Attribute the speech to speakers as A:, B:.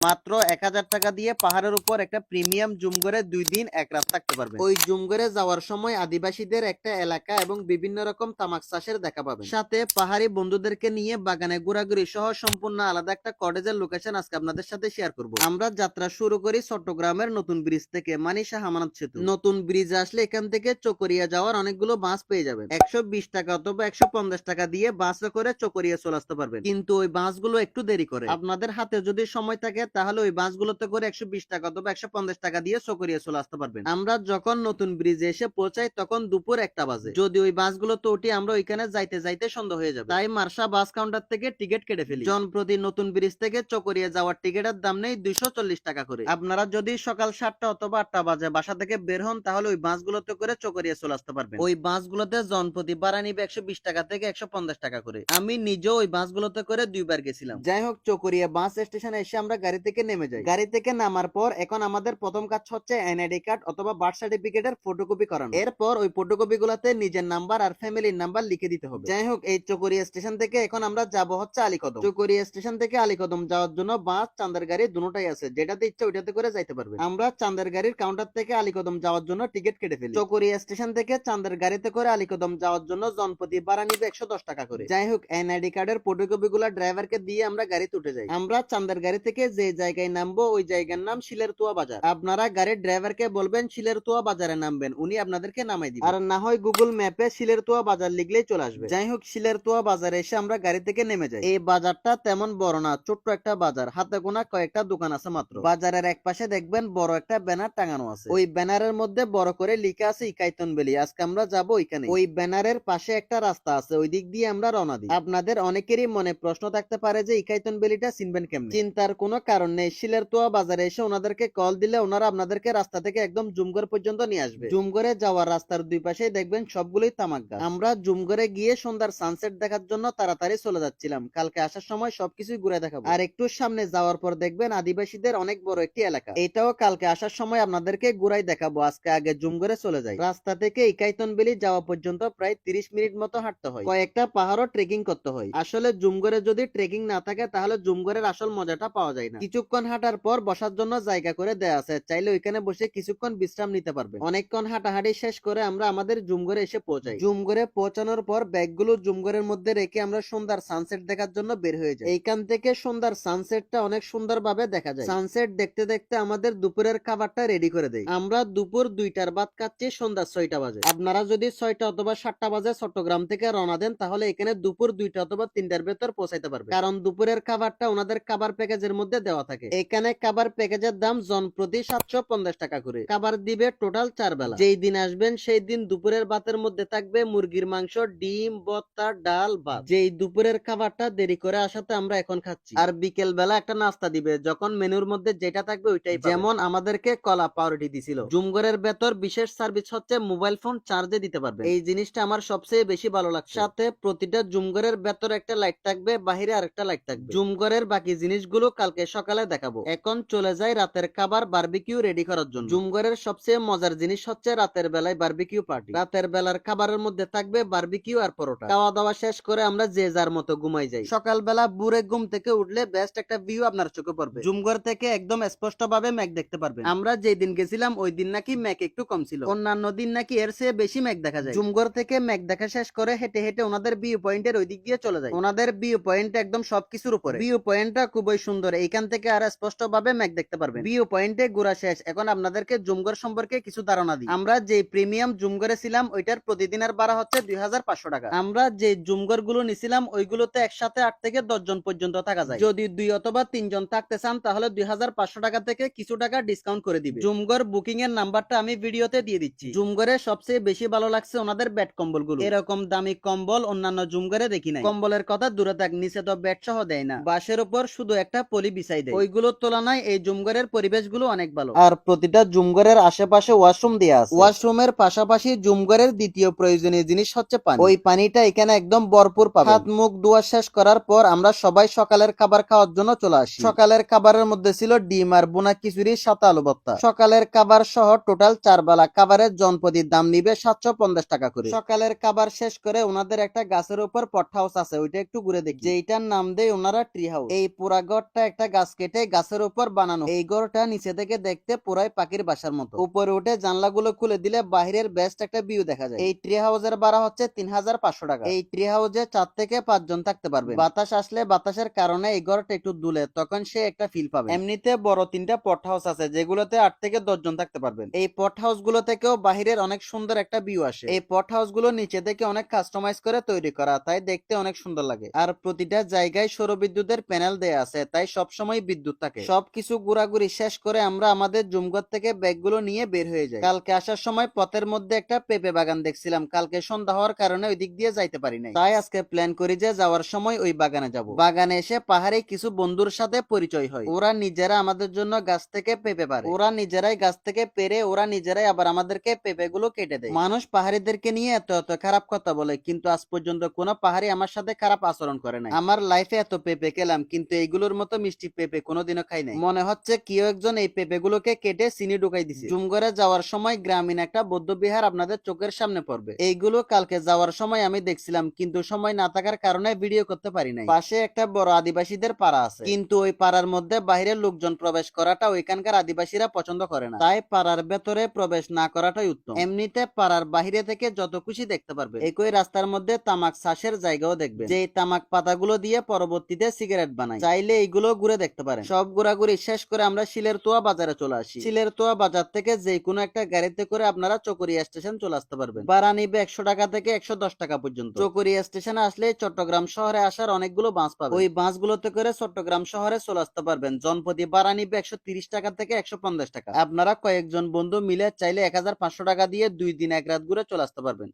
A: মাত্র 1000 টাকা দিয়ে পাহাড়ের উপর একটা প্রিমিয়াম জুমঘরে 2 দিন 1 রাত থাকতে পারবেন। ওই জুমঘরে যাওয়ার সময় আদিবাসীদের একটা এলাকা এবং বিভিন্ন রকম তামাক চাষের দেখা পাবেন, সাথে পাহাড়ি বন্ধুদেরকে নিয়ে বাগানে ঘোরাঘুরি সহ সম্পূর্ণ আলাদা একটা কটেজের লোকেশন আজকে আপনাদের সাথে শেয়ার করব। আমরা যাত্রা শুরু করি চট্টগ্রামের নতুন ব্রিজ থেকে, মানে শাহ আমানত সেতু। নতুন ব্রিজ আসলে এখান থেকে চকরিয়া যাওয়ার অনেকগুলো বাস পেয়ে যাবেন। 120 টাকা অথবা 150 টাকা দিয়ে বাসে করে চকরিয়া চলে আসতে পারবেন, কিন্তু ওই বাসগুলো একটু দেরি করে। আপনাদের হাতে যদি সময় থাকে তাহলে ওই বাসগুলোতে করে 120 টাকা অথবা 150 টাকা দিয়ে চকরিয়া চলে আসতে পারবেন। আমরা যখন নতুন ব্রিজে এসে পৌঁছাই তখন দুপুর 1টা বাজে। যদি ওই বাসগুলোতে উঠি আমরা ওইখানে যাইতে যাইতে সন্ধ্যা হয়ে যাবে, তাই মার্শা বাস কাউন্টার থেকে টিকিট কেটে ফেলি। জনপ্রতি নতুন ব্রিজ থেকে চকরিয়া যাওয়ার টিকিটের দাম নেই 240 টাকা করে। আপনারা যদি সকাল 7টা অথবা 8টা বাজে বাসা থেকে বের হন তাহলে ওই বাসগুলোতে করে চকরিয়া চলে আসতে পারবেন। ওই বাসগুলোতে জনপ্রতি ভাড়া নিবে 120 টাকা থেকে 150 টাকা করে। আমি নিজেও ওই বাসগুলোতে করে 2বার গেছিলাম। যাই হোক, চকরিয়া বাস স্টেশনে এসে আমরা গাড়ি থেকে নেমে যাই। গাড়ি থেকে নামার পর এখন আমাদের প্রথম কাজ হচ্ছে এনআইডি কার্ড অথবা বার্থ সার্টিফিকেটের ফটোকপি করানো। এরপর ওই ফটোকপি গুলাতে নিজের নাম্বার আর ফ্যামিলির নাম্বার লিখে দিতে হবে। যাই হোক, এই চকরিয়া স্টেশন থেকে এখন আমরা যাব হচ্ছে আলীকদম। চকরিয়া স্টেশন থেকে আলীকদম যাওয়ার জন্য বাস, চাঁদের গাড়ি দুটোটাই আছে, যেটাতে ইচ্ছা ওইটাতে করে যাইতে পারবে। আমরা চাঁদের গাড়ির কাউন্টার থেকে আলীকদম যাওয়ার জন্য টিকিট কেটে ফেলি। চকরিয়া স্টেশন থেকে চাঁদের গাড়িতে করে আলীকদম যাওয়ার জন্য জনপ্রতি ভাড়া নিবে 110 টাকা করে। যাই হোক, এনআইডি কার্ডের ফটোকপি গুলা ড্রাইভারকে দিয়ে আমরা গাড়িতে উঠে যাই। আমরা চাঁদের গাড়ি থেকে যে জায়গায় নামবো ওই জায়গার নাম শিলেরতুয়া বাজার। আপনারা গাড়ির ড্রাইভারকে বলবেন শিলেরতুয়া বাজারে নামবেন, উনি আপনাদেরকে নামাই দিবেন। আর না হয় গুগল ম্যাপে শিলেরতুয়া বাজার লিখলেই চলে আসবে। যাই হোক, শিলেরতুয়া বাজারে এসে আমরা গাড়ি থেকে নেমে যাই। এই বাজারটা তেমন বড় না, ছোট্ট একটা বাজার, হাতে গোনা কয়েকটা দোকান আছে মাত্র। বাজারের এক পাশে দেখবেন বড় একটা ব্যানার টাঙানো আছে। ওই ব্যানারের মধ্যে বড় করে লেখা আছে ইকাইতন ভ্যালি। আজকে আমরা যাব ওইখানে। ওই ব্যানারের পাশে একটা রাস্তা আছে, ওই দিক দিয়ে আমরা রওনা দিই। আপনাদের অনেকেরই মনে প্রশ্ন থাকতে পারে যে ইকাইতন ভ্যালিটা চিনবেন কেমনে। চিন্তার কোনো কারণ নেই, শিলেরতুয়া বাজারে এসে ওনাদেরকে কল দিলে ওনারা আপনাদেরকে রাস্তা থেকে একদম জুমঘর পর্যন্ত নিয়ে আসবে। জুমঘরে যাওয়ার রাস্তার দুই পাশে দেখবেন সবগুলোই তামাক গাছ। আমরা জুমঘরে গিয়ে সন্ধ্যার সানসেট দেখার জন্য তাড়াতাড়ি চলে যাচ্ছিলাম, কালকে আসার সময় সবকিছুই ঘুরে দেখাবো। আর একটু সামনে যাওয়ার পর দেখবেন আদিবাসীদের অনেক বড় একটি এলাকা, এটাও কালকে আসার সময় আপনাদেরকে ঘুরাই দেখাবো। আজকে আগে জুমঘরে চলে যাই। রাস্তা থেকে ইকাইতন ভ্যালি যাওয়া পর্যন্ত প্রায় 30 মিনিট মতো হাঁটতে হয়, কয়েকটা পাহাড়ও ট্রেকিং করতে হয়। আসলে জুমঘরে যদি ট্রেকিং না থাকে তাহলে জুমঘরের আসল মজাটা পাওয়া যায় না। কিছুক্ষণ হাঁটার পর বসার জন্য জায়গা করে দেয়া আছে, চাইলে ওইখানে বসে কিছুক্ষণ বিশ্রাম নিতে পারবে। অনেকক্ষণ হাঁটাহাঁটি শেষ করে আমরা আমাদের জুমঘরে এসে পৌঁছাই। জুমঘরে পৌঁছানোর পর ব্যাগগুলো জুমঘরের মধ্যে রেখে আমরা সন্ধ্যার সানসেট দেখার জন্য বের হয়ে যাই। এইখান থেকে সন্ধ্যার সানসেটটা অনেক সুন্দর ভাবে দেখা যায়। সানসেট দেখতে দেখতে আমাদের দুপুরের খাবারটা রেডি করে দেই। আমরা দুপুর 2টার ভাত খাচ্ছি সন্ধ্যা 6টা বাজে। আপনারা যদি 6টা অথবা 7টা বাজে চট্টগ্রাম থেকে রওনা দেন তাহলে এখানে দুপুর 2টা অথবা 3টার ভেতর পৌঁছাইতে পারবে, কারণ দুপুরের খাবারটা ওনাদের খাবার প্যাকেজের মধ্যে দেওয়া থাকে। এখানে খাবার প্যাকেজের দাম জনপ্রতি 750 টাকা করে। খাবার দিবে টোটাল 4 বেলা। যেই দিন আসবেন সেই দিন দুপুরের ভাতের মধ্যে থাকবে মুরগির মাংস, ডিম, ভর্তা, ডাল, ভাত। যেই দুপুরের খাবারটা দেরি করে আসাতে আমরা এখন খাচ্ছি। আর বিকেল বেলা একটা নাস্তা দিবে, যখন মেনুর মধ্যে যেটা থাকবে ওইটাই পাবেন। যেমন আমাদেরকে কলা পাউরুটি দিছিল। জুমঘরের ভেতর বিশেষ সার্ভিস হচ্ছে মোবাইল ফোন চার্জে দিতে পারবে। এই জিনিসটা আমার সবচেয়ে বেশি ভালো লাগছে। সাথে প্রতিটা জুমঘরের ভেতর একটা লাইট থাকবে, বাহিরে আরেকটা লাইট থাকবে। জুমঘরের বাকি জিনিসগুলো কালকে সকালে দেখাবো। এখন চলে যাই রাতের খাবার বারবিকিউ রেডি করার জন্য। জুমঘরের সবচেয়ে মজার জিনিস হচ্ছে রাতের বেলায় বারবিকিউ পার্টি। রাতের বেলার খাবারের মধ্যে থাকবে বারবিকিউ আর পরোটা। খাওয়া দাওয়া শেষ করে আমরা যে যার মতো ঘুমাই যাই। সকালবেলা বুড়ে ঘুম থেকে উঠলে বেস্ট একটা ভিউ আপনার চোখে পড়বে। জুমঘর থেকে একদম স্পষ্ট ভাবে মেঘ দেখতে পারবেন। আমরা যেই দিন গেছিলাম ওই দিন নাকি মেঘ একটু কম ছিল, অন্যান্য দিন নাকি এর চেয়ে বেশি মেঘ দেখা যায়। জুমঘর থেকে মেঘ দেখা শেষ করে হেঁটে হেঁটে ওনাদের ভিউ পয়েন্টের ওই দিক দিয়ে চলে যায়। ওনাদের ভিউ পয়েন্ট একদম সবকিছুর উপরে। ভিউ পয়েন্টটা খুবই সুন্দর, এইখান থেকে আর স্পষ্ট ভাবে মেঘ দেখতে পারবেন। ভিউ পয়েন্টে ঘোরা শেষ, এখন আপনাদেরকে জুমঘর সম্পর্কে কিছু ধারণা দিই। আমরা যে প্রিমিয়াম জুমঘরে ছিলাম ওইটার প্রতিদিনের ভাড়া হচ্ছে 2500 টাকা। আমরা যে জুমঘর গুলো নিছিলাম ওইগুলোতে একসাথে 8 থেকে 10 জন পর্যন্ত থাকা যায়। যদি 2 অথবা 3 জন থাকতে চান তাহলে 2500 টাকা থেকে কিছু টাকা ডিসকাউন্ট করে দিবে। জুমঘর বুকিং এর নাম্বারটা আমি ভিডিওতে দিয়ে দিচ্ছি। জুমঘরে সবচেয়ে বেশি ভালো লাগছে ওনাদের বেড কম্বল গুলো। এরকম দামি কম্বল অন্যান্য জুমঘরে দেখি নাই। কম্বলের কথা দূরে থাক, নিচে তো বেড সহ দেয় না, বাসের উপর শুধু একটা পলি বিছাই দেয়। ওইগুলোর তুলনায় এই জুমঘরের পরিবেশ গুলো অনেক ভালো। আর প্রতিটা জুমঘরের আশেপাশে ওয়াশরুম দেয়া আছে। ওয়াশরুমের পাশাপাশি জুমঘরের দ্বিতীয় প্রয়োজনীয় জিনিস হচ্ছে পানি। ওই পানিটা এখানে একদম ভরপুর পাবেন। হাত মুখ ধোয়া শেষ করার পর আমরা সবাই সকালের খাবার খাওয়ার জন্য চলে আসি। সকালের খাবারের মধ্যে ছিল ডিম আর বোনা খিচুড়ি, সাথে আলু ভর্তা। সকালের খাবার সহ টোটাল 4 বেলা খাবারের জনপ্রতি দাম নিবে 750 টাকা করে। সকালের খাবার শেষ করে ওনাদের একটা গাছের উপর পট হাউস আছে, ওইটা একটু ঘুরে দেখি। যেটার নাম দেয় ওনারা ট্রি হাউস। এই পুরা ঘরটা একটা গাছের কেটে গাছের উপর বানানো। এই ঘরটা নিচে থেকে দেখতে পুরাই পাখির বাসার মতো। উপরে উঠে জানলাগুলো খুলে দিলে বাহিরের বেস্ট একটা ভিউ দেখা যায়। এই ট্রি হাউসের ভাড়া হচ্ছে ৩৫০০ টাকা। এই ট্রি হাউসে ৪ থেকে ৫ জন থাকতে পারবে। বাতাস আসলে বাতাসের কারণে এই ঘরটা একটু দুলে, তখন সে একটা ফিল পাবে। এমনিতে বড় 3টা পট হাউস আছে যেগুলোতে 8 থেকে 10 জন থাকতে পারবেন। এই পট হাউস গুলো থেকেও বাহিরের অনেক সুন্দর একটা ভিউ আসে। এই পট হাউস গুলো নিচে থেকে অনেক কাস্টমাইজ করে তৈরি করা, তাই দেখতে অনেক সুন্দর লাগে। আর প্রতিটা জায়গায় সৌরবিদ্যুতের প্যানেল দেয়া আছে, তাই সবসময় বিদ্যুৎ থাকে। সবকিছু ঘোরাঘুরি শেষ করে আমরা আমাদের জুমঘর থেকে ব্যাগগুলো নিয়ে বের হয়ে যাই। কালকে আসার সময় পথের মধ্যে একটা পেঁপে বাগান দেখছিলাম, কালকে সন্ধ্যা হওয়ার কারণে ওই দিক দিয়ে যাইতে পারি নাই, তাই আজকে প্ল্যান করি যে যাওয়ার সময় ওই বাগানে যাব। বাগানে এসে পাহাড়ে কিছু বন্ধুর সাথে পরিচয় হয়। ওরা নিজেরা আমাদের জন্য গাছ থেকে পেঁপে পারে, ওরা নিজেরাই গাছ থেকে পেরে ওরা নিজেরাই আবার আমাদেরকে পেঁপে গুলো কেটে দেয়। মানুষ পাহাড়িদেরকে নিয়ে এত এত খারাপ কথা বলে, কিন্তু আজ পর্যন্ত কোনো পাহাড়ি আমার সাথে খারাপ আচরণ করে নাই। আমার লাইফে এত পেঁপে খেলাম, কিন্তু এইগুলোর মতো মিষ্টি পেঁপে কোনোদিনও খাই নাই। মনে হচ্ছে কেউ একজন এই পেঁপে গুলোকে কেটে চিনি ঢুকাই দিছে। জুমঘরে যাওয়ার সময় গ্রামীণ একটা বৌদ্ধ বিহার আপনাদের চোখের সামনে পড়বে। এইগুলো কালকে যাওয়ার সময় আমি দেখছিলাম, কিন্তু সময় না থাকার কারণে ভিডিও করতে পারি নাই। পাশে একটা বড় আদিবাসীদের পাড়া আছে, কিন্তু ওই পাড়ার মধ্যে বাইরের লোকজন প্রবেশ করাটা ওইখানকার আদিবাসীরা পছন্দ করে না, তাই পাড়ার ভেতরে প্রবেশ না করাটাই উত্তম। এমনিতে পাড়ার বাহিরে থেকে যত খুশি দেখতে পারবে। একই রাস্তার মধ্যে তামাক চাষের জায়গাও দেখবে, যে তামাক পাতাগুলো দিয়ে পরবর্তীতে সিগারেট বানায়। চাইলে এইগুলো ঘুরে দেখতে পারেন। সব ঘোরাঘুরি শেষ করে আমরা শিলের তোয়া বাজারে চলে আসি। শিলের তোয়া বাজার থেকে যে কোনো একটা গাড়িতে করে আপনারা চকরিয়া স্টেশন চলে আসতে পারবেন। ভাড়া নিবে ১০০ টাকা থেকে ১১০ টাকা পর্যন্ত। চকরিয়া স্টেশনে আসলে চট্টগ্রাম শহরে আসার অনেকগুলো বাস পাবেন। ওই বাসগুলোতে করে চট্টগ্রাম শহরে চলে আসতে পারবেন। জনপ্রতি ভাড়া নিবে ১৩০ টাকা থেকে ১৫০ টাকা। আপনারা কয়েকজন বন্ধু মিলে চাইলে ১৫০০ টাকা দিয়ে 2 দিন 1 রাত ঘুরে চলে আসতে পারবেন।